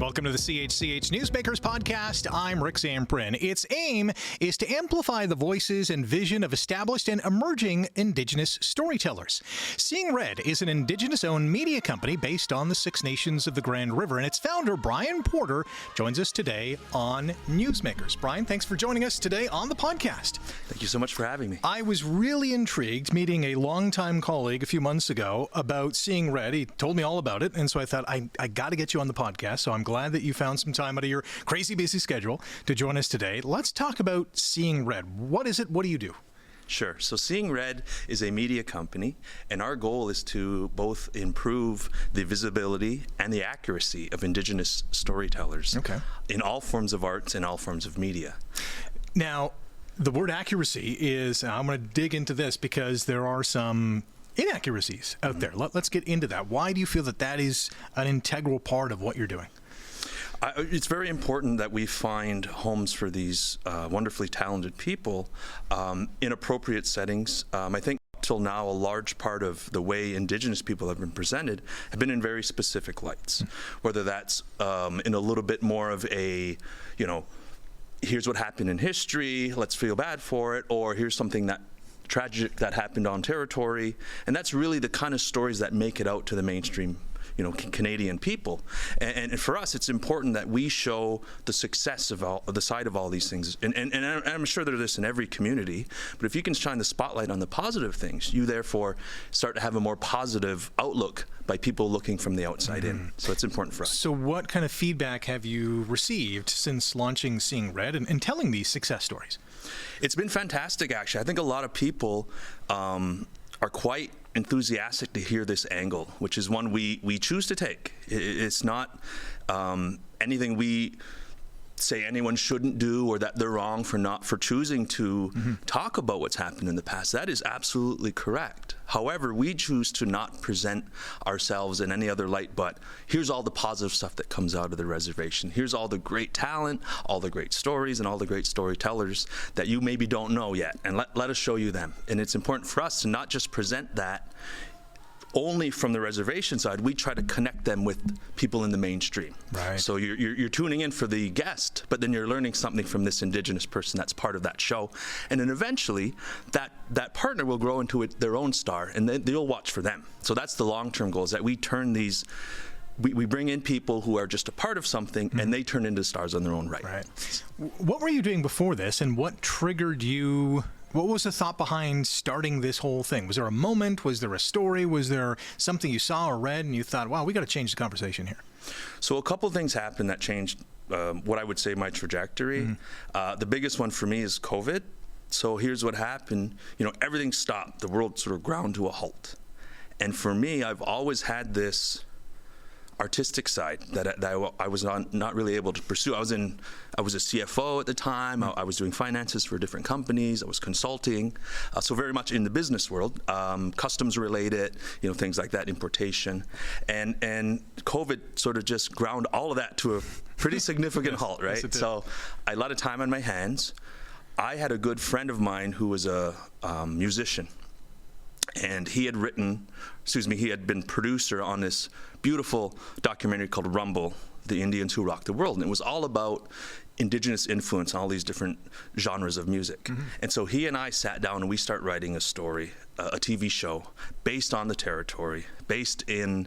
Welcome to the CHCH Newsmakers Podcast. I'm Rick Zamperin. Its aim is to amplify the voices and vision of established and emerging Indigenous storytellers. Seeing Red is an Indigenous-owned media company based on the Six Nations of the Grand River, and its founder, Bryan Porter, joins us today on Newsmakers. Bryan, thanks for joining us today on the podcast. Thank you so much for having me. I was really intrigued meeting a longtime colleague a few months ago about Seeing Red. He told me all about it, and so I thought, I got to get you on the podcast, so I'm glad that you found some time out of your crazy busy schedule to join us today. Let's talk about Seeing Red. What is it? What do you do? Sure. So Seeing Red is a media company, and our goal is to both improve the visibility and the accuracy of Indigenous storytellers in all forms of arts and all forms of media. Now, the word accuracy is, I'm going to dig into this because there are some inaccuracies out there. Let's get into that. Why do you feel that that is an integral part of what you're doing? It's very important that we find homes for these wonderfully talented people in appropriate settings. I think till now, a large part of the way Indigenous people have been presented have been in very specific lights, whether that's in a little bit more of a, here's what happened in history, let's feel bad for it, or here's something that tragic that happened on territory. And that's really the kind of stories that make it out to the mainstream Canadian people. And for us, it's important that we show the success of the side of all these things. And I'm sure there's this in every community, but if you can shine the spotlight on the positive things, you therefore start to have a more positive outlook by people looking from the outside in. So it's important for us. So what kind of feedback have you received since launching Seeing Red and telling these success stories? It's been fantastic, actually. I think a lot of people are quite enthusiastic to hear this angle, which is one we choose to take. It's not anything we say anyone shouldn't do or that they're wrong for choosing to talk about what's happened in the past. That is absolutely correct. However, we choose to not present ourselves in any other light but here's all the positive stuff that comes out of the reservation. Here's all the great talent, all the great stories, and all the great storytellers that you maybe don't know yet, and let us show you them. And it's important for us to not just present that only from the reservation side. We try to connect them with people in the mainstream. Right. So you're tuning in for the guest, but then you're learning something from this Indigenous person that's part of that show. And then eventually that partner will grow into their own star, and then they'll watch for them. So that's the long-term goal, is that we turn these, we bring in people who are just a part of something, and they turn into stars on their own right. Right. What were you doing before this, and what triggered you? What was the thought behind starting this whole thing? Was there a moment? Was there a story? Was there something you saw or read and you thought, wow, we got to change the conversation here? So a couple of things happened that changed what I would say my trajectory. The biggest one for me is COVID. So here's what happened. Everything stopped. The world sort of ground to a halt. And for me, I've always had this artistic side that I was not really able to pursue. I was a CFO at the time. I was doing finances for different companies. I was consulting, so very much in the business world, customs related, things like that, importation, and COVID sort of just ground all of that to a pretty significant halt, right? Yes, so I had a lot of time on my hands. I had a good friend of mine who was a musician. And he had been producer on this beautiful documentary called Rumble, The Indians Who Rocked the World. And it was all about Indigenous influence on all these different genres of music. And so he and I sat down and we start writing a story, a TV show, based on the territory, based in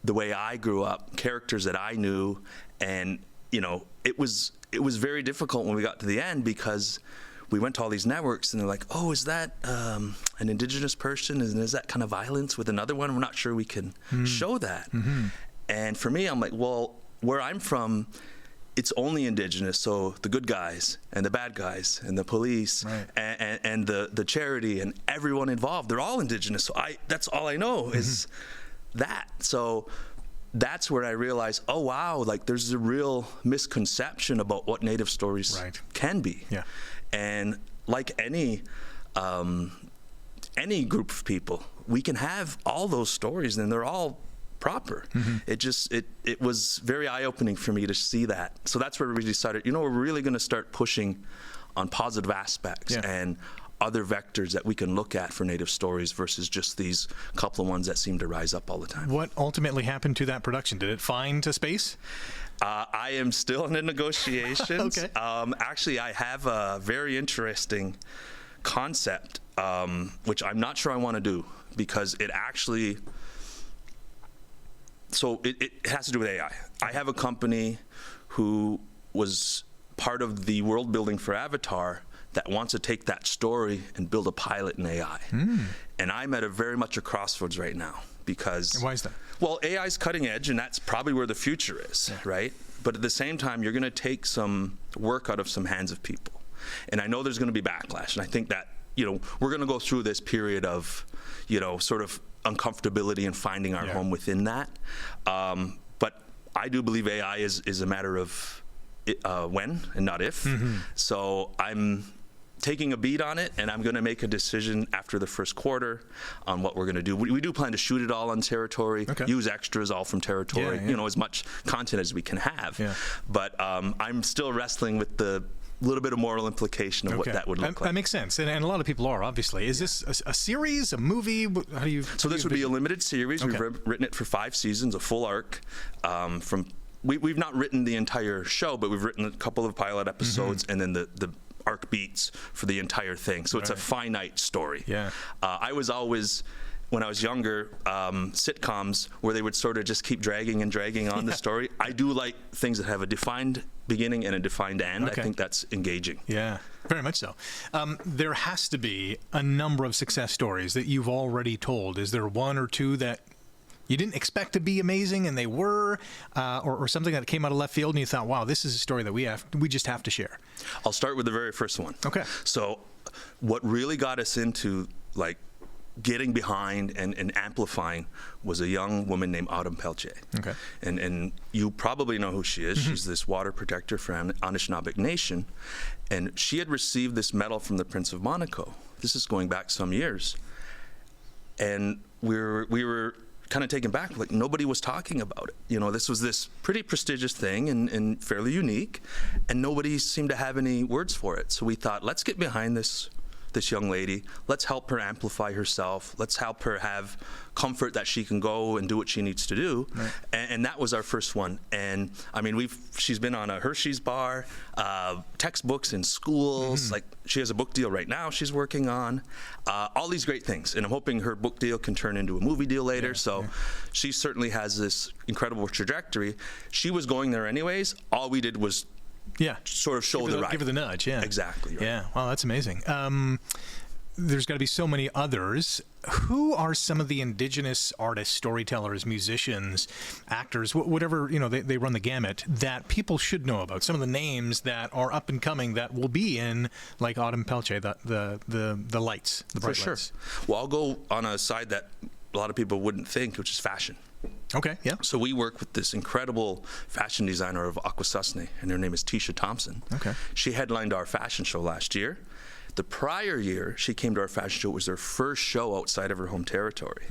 the way I grew up, characters that I knew. And, it was very difficult when we got to the end, because we went to all these networks and they're like, oh, is that an Indigenous person? And is that kind of violence with another one? We're not sure we can show that. And for me, I'm like, well, where I'm from, it's only Indigenous. So the good guys and the bad guys and the police and the charity and everyone involved, they're all Indigenous. So that's all I know is that. So that's where I realized, oh, wow, like there's a real misconception about what Native stories can be. Yeah. And like any group of people, we can have all those stories and they're all proper. It was very eye-opening for me to see that. So that's where we decided, we're really going to start pushing on positive aspects and other vectors that we can look at for Native stories versus just these couple of ones that seem to rise up all the time. What ultimately happened to that production? Did it find a space? I am still in the negotiations. Okay. Actually, I have a very interesting concept, which I'm not sure I want to do, because it actually, so it has to do with AI. I have a company who was part of the world building for Avatar that wants to take that story and build a pilot in AI. And I'm at very much a crossroads right now, because... And why is that? Well, AI is cutting edge, and that's probably where the future is, right? But at the same time, you're going to take some work out of some hands of people. And I know there's going to be backlash, and I think that, we're going to go through this period of, sort of uncomfortability and finding our home within that. But I do believe AI is a matter of when and not if. So I'm taking a beat on it, and I'm going to make a decision after the first quarter on what we're going to do. We do plan to shoot it all on territory, use extras all from territory, as much content as we can have. But I'm still wrestling with the little bit of moral implication of what that would look like. That makes sense, and a lot of people are, obviously. Is this a series, a movie? How do you? So this would be a limited series. We've written it for 5 seasons, a full arc. We've not written the entire show, but we've written a couple of pilot episodes, and then the arc beats for the entire thing. So it's a finite story. I was always, when I was younger, sitcoms where they would sort of just keep dragging and dragging on the story. I do like things that have a defined beginning and a defined end. I think that's engaging. Yeah, very much so. There has to be a number of success stories that you've already told. Is there one or two that you didn't expect to be amazing and they were, or something that came out of left field and you thought, wow, this is a story that we just have to share? I'll start with the very first one. Okay. So what really got us into getting behind and amplifying was a young woman named Autumn Pelche. Okay. And you probably know who she is. She's this water protector for Anishinaabe Nation. And she had received this medal from the Prince of Monaco. This is going back some years. And we were kind of taken back, nobody was talking about it. This was this pretty prestigious thing and fairly unique, and nobody seemed to have any words for it. So we thought, let's get behind this young lady. Let's help her amplify herself. Let's help her have comfort that she can go and do what she needs to do. Right. And that was our first one. And I mean, she's been on a Hershey's bar, textbooks in schools. She has a book deal right now she's working on. All these great things. And I'm hoping her book deal can turn into a movie deal later. She certainly has this incredible trajectory. She was going there anyways. All we did was sort of show the right. Give her the nudge, Exactly. Right. Yeah, wow, that's amazing. There's got to be so many others. Who are some of the Indigenous artists, storytellers, musicians, actors, whatever, they run the gamut, that people should know about? Some of the names that are up and coming that will be in, like Autumn Pelche, the lights, the bright lights. Well, I'll go on a side that a lot of people wouldn't think, which is fashion. Okay, yeah. So we work with this incredible fashion designer of Akwesasne, and her name is Tisha Thompson. Okay. She headlined our fashion show last year. The prior year, she came to our fashion show. It was her first show outside of her home territory.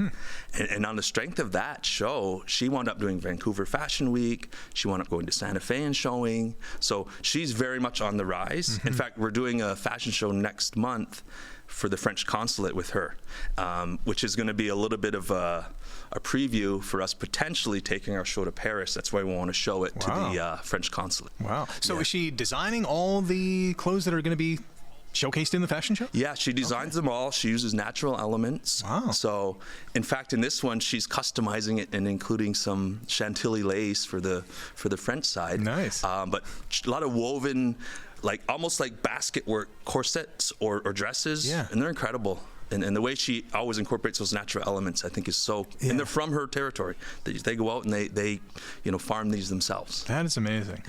And on the strength of that show, she wound up doing Vancouver Fashion Week. She wound up going to Santa Fe and showing. So she's very much on the rise. In fact, we're doing a fashion show next month for the French consulate with her, which is going to be a little bit of a preview for us potentially taking our show to Paris. That's why we want to show it to the French consulate. Wow. So is she designing all the clothes that are going to be showcased in the fashion show? Yeah, she designs them all. She uses natural elements. Wow. So, in fact, in this one, she's customizing it and including some Chantilly lace for the French side. Nice. But a lot of woven, almost like basket work corsets or dresses. Yeah. And they're incredible. And the way she always incorporates those natural elements, I think, is so. Yeah. And they're from her territory. They go out and they farm these themselves. That is amazing.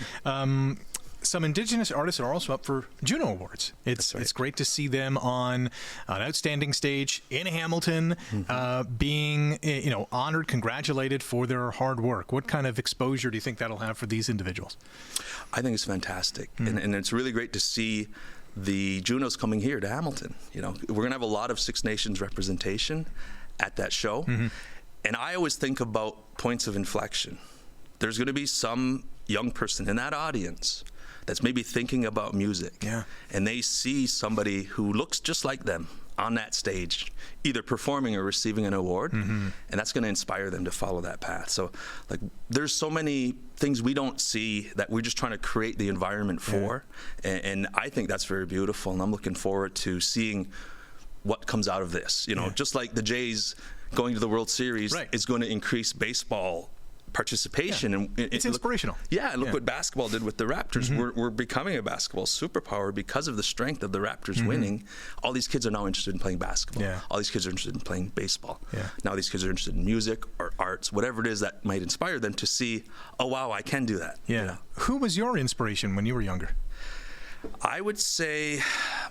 Some Indigenous artists are also up for Juno Awards. It's great to see them on an outstanding stage in Hamilton, being honored, congratulated for their hard work. What kind of exposure do you think that'll have for these individuals? I think it's fantastic, and it's really great to see the Junos coming here to Hamilton. We're going to have a lot of Six Nations representation at that show, and I always think about points of inflection. There's going to be some young person in that audience that's maybe thinking about music, and they see somebody who looks just like them on that stage, either performing or receiving an award, and that's going to inspire them to follow that path. So, like, there's so many things we don't see that we're just trying to create the environment for, and I think that's very beautiful, and I'm looking forward to seeing what comes out of this. You know, just like the Jays going to the World Series is going to increase baseball participation, and it's inspirational. Look what basketball did with the Raptors. We're becoming a basketball superpower because of the strength of the Raptors winning. All these kids are now interested in playing basketball. All these kids are interested in playing baseball. Now these kids are interested in music or arts, whatever it is that might inspire them to see, oh wow, I can do that. Who was your inspiration when you were younger? I would say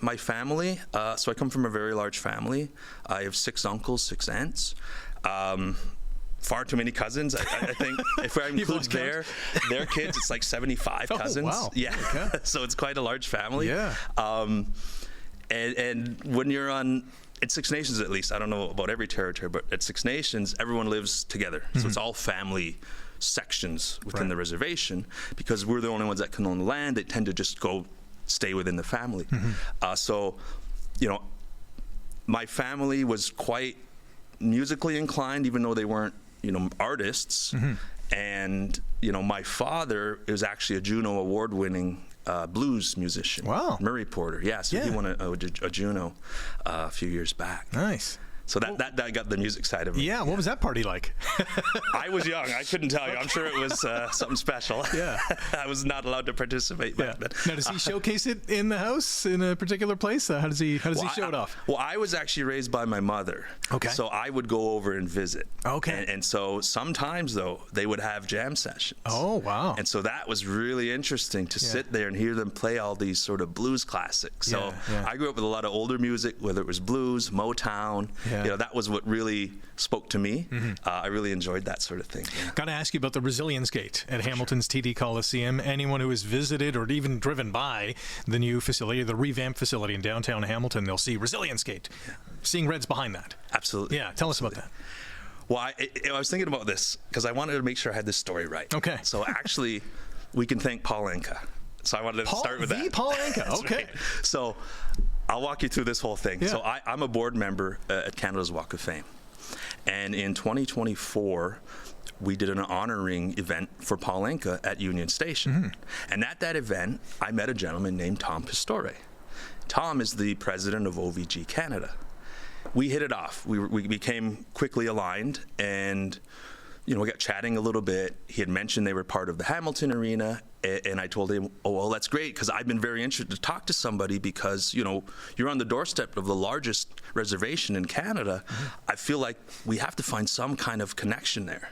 my family. So I come from a very large family. I have 6 uncles, 6 aunts. Far too many cousins. I think if I include their kids, it's like 75 cousins. Wow. So it's quite a large family. And when you're on, at Six Nations at least, I don't know about every territory, but at Six Nations, everyone lives together. So it's all family sections within the reservation, because we're the only ones that can own the land. They tend to just go stay within the family. So, you know, my family was quite musically inclined, even though they weren't, you know, artists. And, you know, my father is actually a Juno award-winning blues musician. Wow. Murray Porter. So he won a Juno a few years back. Nice. So that got the music side of it. What was that party like? I was young. I couldn't tell you. I'm sure it was something special. I was not allowed to participate back then. Now, does he showcase it in the house in a particular place? How does he show it off? Well, I was actually raised by my mother. So I would go over and visit. And so sometimes, though, they would have jam sessions. Oh, wow. And so that was really interesting to sit there and hear them play all these sort of blues classics. So I grew up with a lot of older music, whether it was blues, Motown. You know, that was what really spoke to me. I really enjoyed that sort of thing. Got to ask you about the Resilience Gate at Hamilton's TD Coliseum. Anyone who has visited or even driven by the new facility, the revamped facility in downtown Hamilton, they'll see Resilience Gate. Seeing red's behind that. Absolutely. Tell us about that. Well, I was thinking about this because I wanted to make sure I had this story right. So actually, we can thank Paul Anka. So I wanted to start with that. Paul Anka. Right. So I'll walk you through this whole thing. So I'm a board member at Canada's Walk of Fame. And in 2024, we did an honoring event for Paul Anka at Union Station. And at that event, I met a gentleman named Tom Pastore. Tom is the president of OVG Canada. We hit it off. We became quickly aligned, and we got chatting a little bit. He had mentioned they were part of the Hamilton Arena, and I told him, oh, well, that's great, because I've been very interested to talk to somebody, because, you're on the doorstep of the largest reservation in Canada. I feel like we have to find some kind of connection there.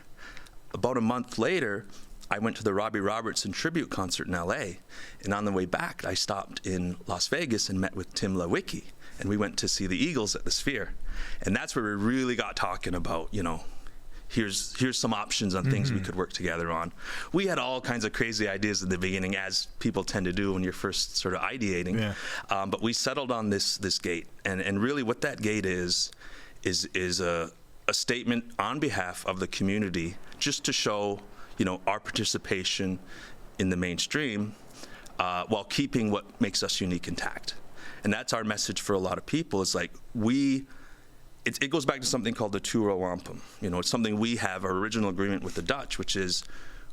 About a month later, I went to the Robbie Robertson tribute concert in LA, and on the way back, I stopped in Las Vegas and met with Tim Lewicki, and we went to see the Eagles at the Sphere. And that's where we really got talking about, here's some options on things we could work together on. We had all kinds of crazy ideas in the beginning, as people tend to do when you're first sort of ideating. But we settled on this gate, and really what that gate is a statement on behalf of the community, just to show our participation in the mainstream, while keeping what makes us unique intact. And that's our message for a lot of people. It's like it goes back to something called the Tura Wampum. It's something we have, our original agreement with the Dutch, which is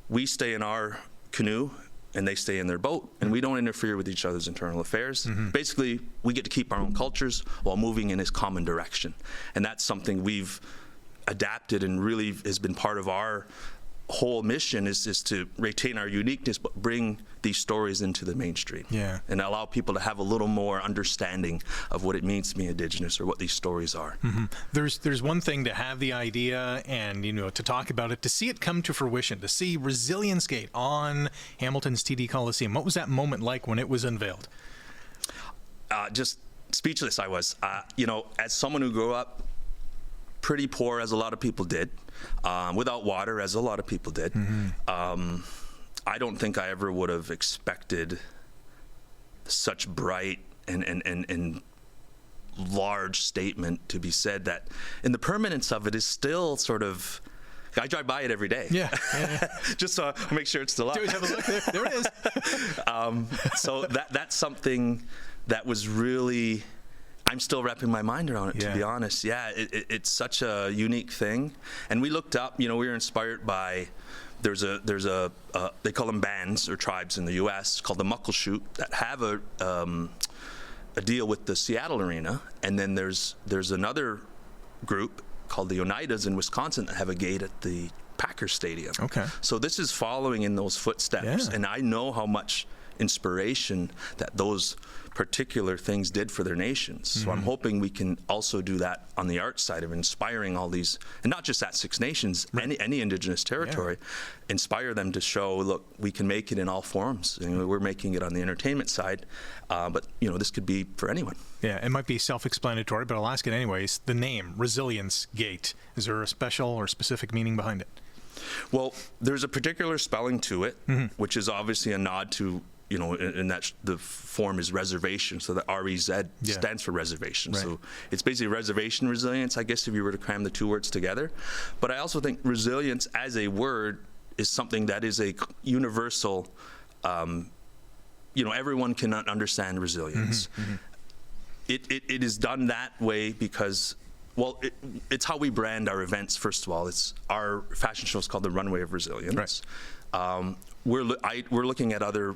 we stay in our canoe and they stay in their boat, and we don't interfere with each other's internal affairs. Basically, we get to keep our own cultures while moving in this common direction. And that's something we've adapted, and really has been part of our whole mission, is to retain our uniqueness, but bring these stories into the mainstream, and allow people to have a little more understanding of what it means to be Indigenous, or what these stories are. There's one thing to have the idea and to talk about it, to see it come to fruition, to see Resilience Gate on Hamilton's TD Coliseum. What was that moment like when it was unveiled? Just speechless. I was, as someone who grew up pretty poor, as a lot of people did, without water, as a lot of people did. I don't think I ever would have expected such bright and large statement to be said, that, and the permanence of it is still sort of I drive by it every day. Yeah. Just so I make sure it's still up. Dude, have a look. There it is. So that's something that was really, I'm still wrapping my mind around it, to be honest. Yeah, it's such a unique thing. And we looked up, we were inspired by, there's a they call them bands or tribes in the U.S. called the Muckleshoot that have a deal with the Seattle Arena. And then there's another group called the Oneidas in Wisconsin that have a gate at the Packers Stadium. Okay. So this is following in those footsteps. Yeah. And I know how much inspiration that those particular things did for their nations. So I'm hoping we can also do that on the art side of inspiring all these, and not just at Six Nations, any Indigenous territory, inspire them to show, look, we can make it in all forms. We're making it on the entertainment side, but this could be for anyone. Yeah, it might be self-explanatory, but I'll ask it anyways. The name, Resilience Gate, is there a special or specific meaning behind it? Well, there's a particular spelling to it, which is obviously a nod to, in that the form is reservation, so the REZ stands for reservation. Right. So it's basically reservation resilience, I guess, if you were to cram the two words together. But I also think resilience as a word is something that is a universal, everyone can understand resilience. It is done that way because, well, it's how we brand our events, first of all. It's our fashion show is called the Runway of Resilience. Right. We're looking at other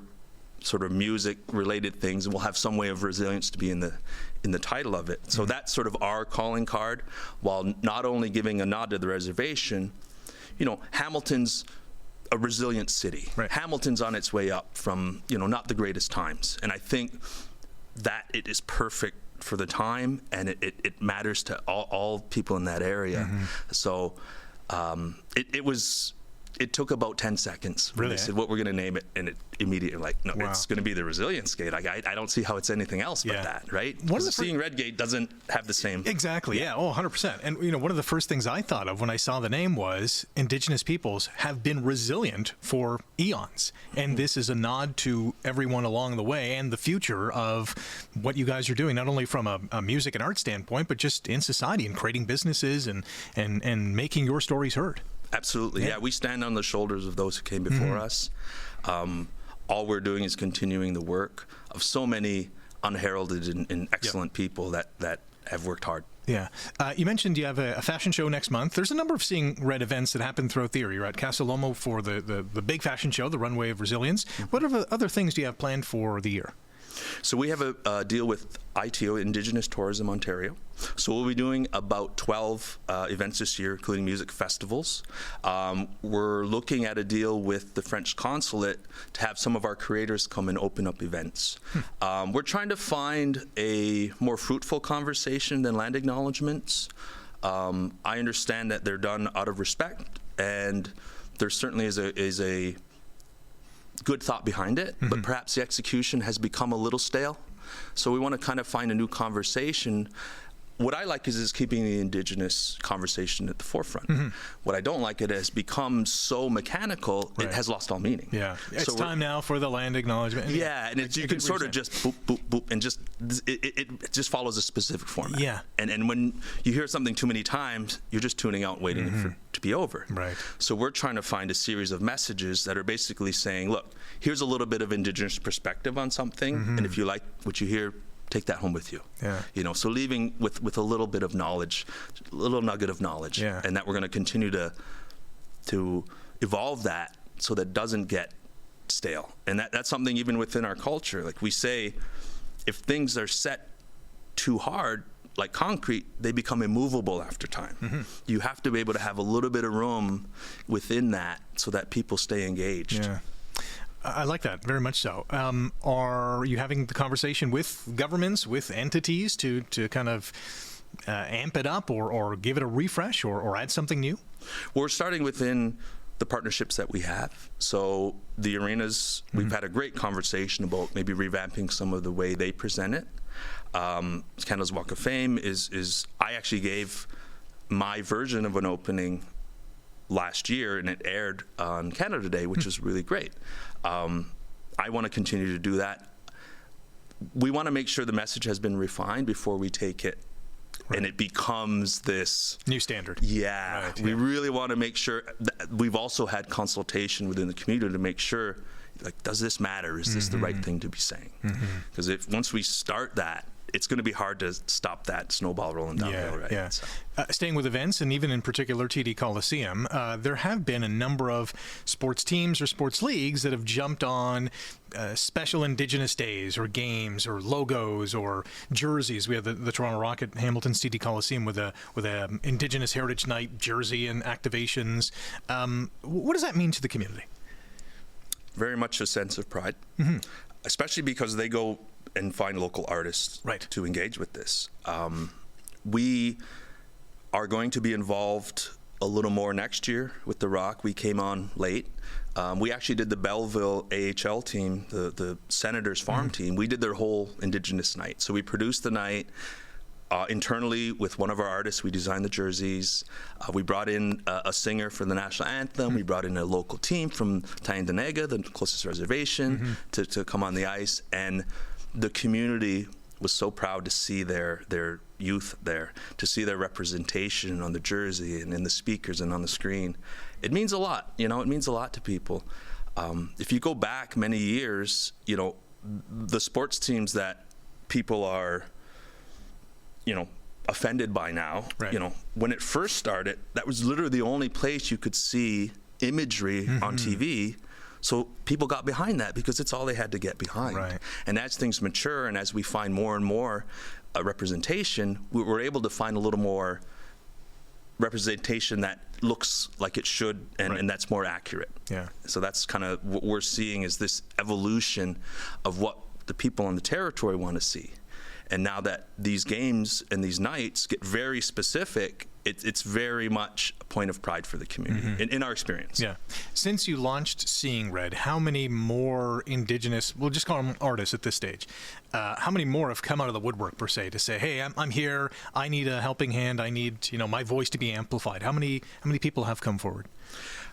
sort of music-related things, and we'll have some way of resilience to be in the title of it. So that's sort of our calling card, while not only giving a nod to the reservation. Hamilton's a resilient city. Right. Hamilton's on its way up from, not the greatest times. And I think that it is perfect for the time, and it matters to all people in that area. So it took about 10 seconds. Really? They said, what we're going to name it, and it immediately it's going to be the Resilience Gate. I don't see how it's anything else but that, right? The Seeing Red Gate doesn't have the same. Exactly, yeah. Oh, 100%. And, one of the first things I thought of when I saw the name was Indigenous peoples have been resilient for eons. And this is a nod to everyone along the way and the future of what you guys are doing, not only from a music and art standpoint, but just in society and creating businesses and making your stories heard. Absolutely, yeah. We stand on the shoulders of those who came before us. All we're doing is continuing the work of so many unheralded and excellent people that have worked hard. Yeah. You mentioned you have a fashion show next month. There's a number of Seeing Red events that happen throughout the year. You're at Casa Loma for the big fashion show, the Runway of Resilience. What other things do you have planned for the year? So we have a deal with ITO, Indigenous Tourism Ontario. So we'll be doing about 12 events this year, including music festivals. We're looking at a deal with the French consulate to have some of our creators come and open up events. We're trying to find a more fruitful conversation than land acknowledgements. I understand that they're done out of respect, and there certainly is a good thought behind it, but perhaps the execution has become a little stale. So we want to kind of find a new conversation. What I like is keeping the Indigenous conversation at the forefront. What I don't like, it has become so mechanical, it has lost all meaning. Yeah, it's time now for the land acknowledgement. Yeah, and you can sort of just boop, boop, boop, and just it just follows a specific format. Yeah. And when you hear something too many times, you're just tuning out, waiting for it to be over. Right. So we're trying to find a series of messages that are basically saying, look, here's a little bit of Indigenous perspective on something, and if you like what you hear, take that home with you. Yeah. So leaving with a little bit of knowledge, a little nugget of knowledge, and that we're going to continue to evolve that so that it doesn't get stale. And that's something even within our culture. Like we say, if things are set too hard, like concrete, they become immovable after time. You have to be able to have a little bit of room within that so that people stay engaged. Yeah. I like that, very much so. Are you having the conversation with governments, with entities to kind of amp it up or give it a refresh or add something new? We're starting within the partnerships that we have. So the arenas, we've had a great conversation about maybe revamping some of the way they present it. Canada's Walk of Fame is I actually gave my version of an opening last year, and it aired on Canada Day, which was really great. I want to continue to do that. We want to make sure the message has been refined before we take it and it becomes this new standard. Yeah, we really want to make sure that we've also had consultation within the community to make sure, like, does this matter? Is this the right thing to be saying? Because if once we start that, it's going to be hard to stop that snowball rolling downhill, right? Yeah. So. Staying with events, and even in particular TD Coliseum, there have been a number of sports teams or sports leagues that have jumped on special Indigenous days or games or logos or jerseys. We have the Toronto Rocket Hamilton's TD Coliseum with a Indigenous Heritage Night jersey and activations. What does that mean to the community? Very much a sense of pride, especially because they go and find local artists to engage with this. We are going to be involved a little more next year with the Rock. We came on late. We actually did the Belleville AHL team, the Senators farm team. We did their whole Indigenous night. So we produced the night internally with one of our artists. We designed the jerseys. We brought in a singer for the national anthem. We brought in a local team from Tyendinaga, the closest reservation, to come on the ice. And the community was so proud to see their youth there, to see their representation on the jersey and in the speakers and on the screen. It means a lot, it means a lot to people. If you go back many years, the sports teams that people are, offended by now, when it first started, that was literally the only place you could see imagery on TV. So people got behind that because it's all they had to get behind. Right. And as things mature and as we find more and more representation, we're able to find a little more representation that looks like it should and that's more accurate. Yeah. So that's kind of what we're seeing is this evolution of what the people on the territory want to see. And now that these games and these nights get very specific, it's very much a point of pride for the community, in our experience. Yeah. Since you launched Seeing Red, how many more Indigenous, we'll just call them artists at this stage, how many more have come out of the woodwork, per se, to say, hey, I'm here, I need a helping hand, I need my voice to be amplified? How many people have come forward?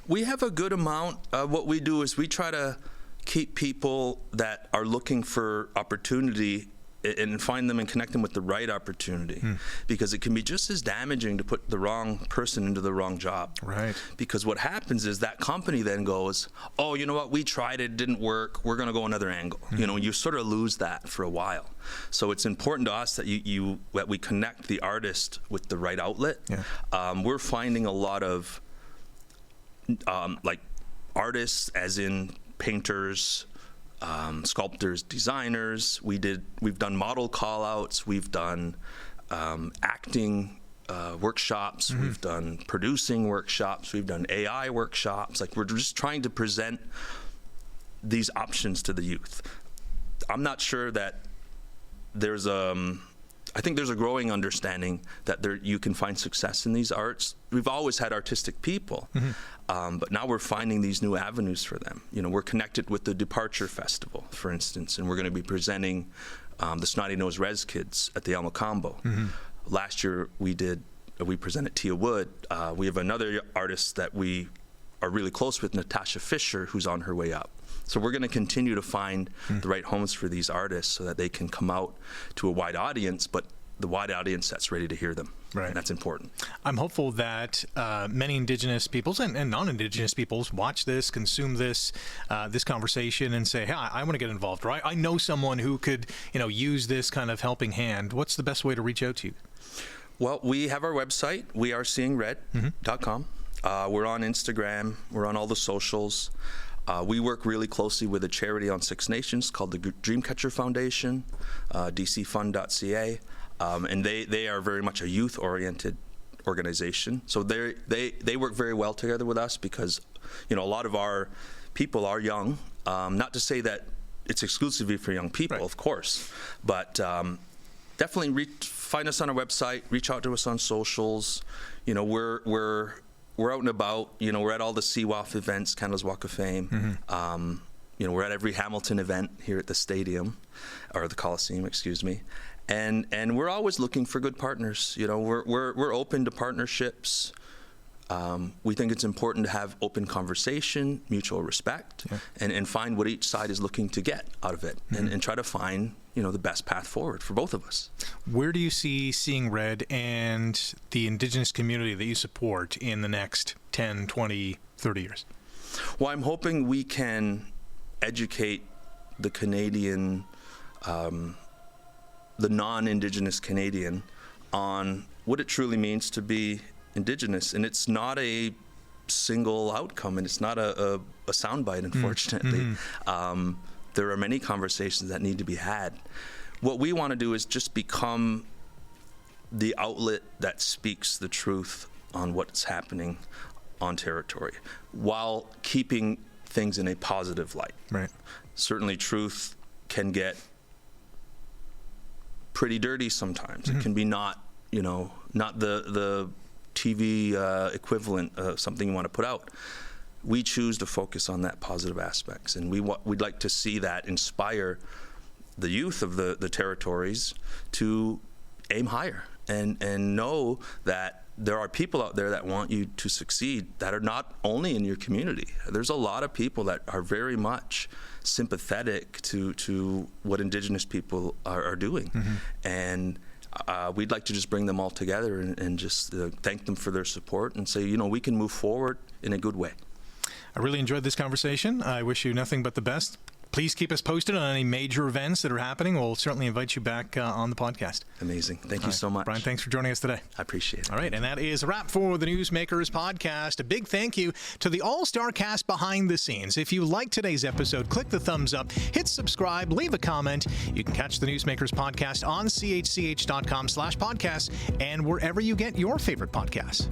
We have a good amount. What we do is we try to keep people that are looking for opportunity and find them and connect them with the right opportunity, because it can be just as damaging to put the wrong person into the wrong job. Right. Because what happens is that company then goes, oh, you know what, we tried it didn't work, we're going to go another angle. You sort of lose that for a while. So it's important to us that that we connect the artist with the right outlet. We're finding a lot of like artists, as in painters, sculptors, designers. We've done model call-outs. We've done acting workshops. We've done producing workshops. We've done AI workshops. Like, we're just trying to present these options to the youth. I'm not sure that there's I think there's a growing understanding that you can find success in these arts. We've always had artistic people, but now we're finding these new avenues for them. We're connected with the Departure Festival, for instance, and we're going to be presenting the Snotty Nose Res Kids at the El Mocambo. Last year we presented Tia Wood. We have another artist that we are really close with, Natasha Fisher, who's on her way up. So we're going to continue to find the right homes for these artists so that they can come out to a wide audience, but the wide audience that's ready to hear them. Right. And that's important. I'm hopeful that many Indigenous peoples and non-Indigenous peoples watch this, consume this conversation, and say, hey, I want to get involved, right? I know someone who could use this kind of helping hand. What's the best way to reach out to you? Well, we have our website, weareseeingred.com. We're on Instagram. We're on all the socials. We work really closely with a charity on Six Nations called the Dreamcatcher Foundation, dcfund.ca, and they are very much a youth-oriented organization. So they work very well together with us because, a lot of our people are young. Not to say that it's exclusively for young people, of course, but definitely find us on our website, reach out to us on socials. We're out and about. We're at all the CWAF events, Canada's Walk of Fame. We're at every Hamilton event here at the stadium, or the Coliseum, excuse me. And we're always looking for good partners. We're open to partnerships. we think it's important to have open conversation, mutual respect, and find what each side is looking to get out of it, and try to find the best path forward for both of us. Where do you see Seeing Red and the Indigenous community that you support in the next 10, 20, 30 years? Well, I'm hoping we can educate the Canadian, the non-Indigenous Canadian, on what it truly means to be Indigenous. And it's not a single outcome, and it's not a soundbite, unfortunately. There are many conversations that need to be had. What we want to do is just become the outlet that speaks the truth on what's happening on territory, while keeping things in a positive light. Right. Certainly truth can get pretty dirty sometimes. It can be not the TV equivalent of something you want to put out. We choose to focus on that positive aspects, and we'd like to see that inspire the youth of the territories to aim higher and know that there are people out there that want you to succeed, that are not only in your community. There's a lot of people that are very much sympathetic to what Indigenous people are doing, and we'd like to just bring them all together and just thank them for their support and say, we can move forward in a good way. I really enjoyed this conversation. I wish you nothing but the best. Please keep us posted on any major events that are happening. We'll certainly invite you back on the podcast. Amazing. Thank you so much. Bryan, thanks for joining us today. I appreciate it. All right, and that is a wrap for the Newsmakers podcast. A big thank you to the all-star cast behind the scenes. If you liked today's episode, click the thumbs up, hit subscribe, leave a comment. You can catch the Newsmakers podcast on chch.com/podcasts and wherever you get your favorite podcasts.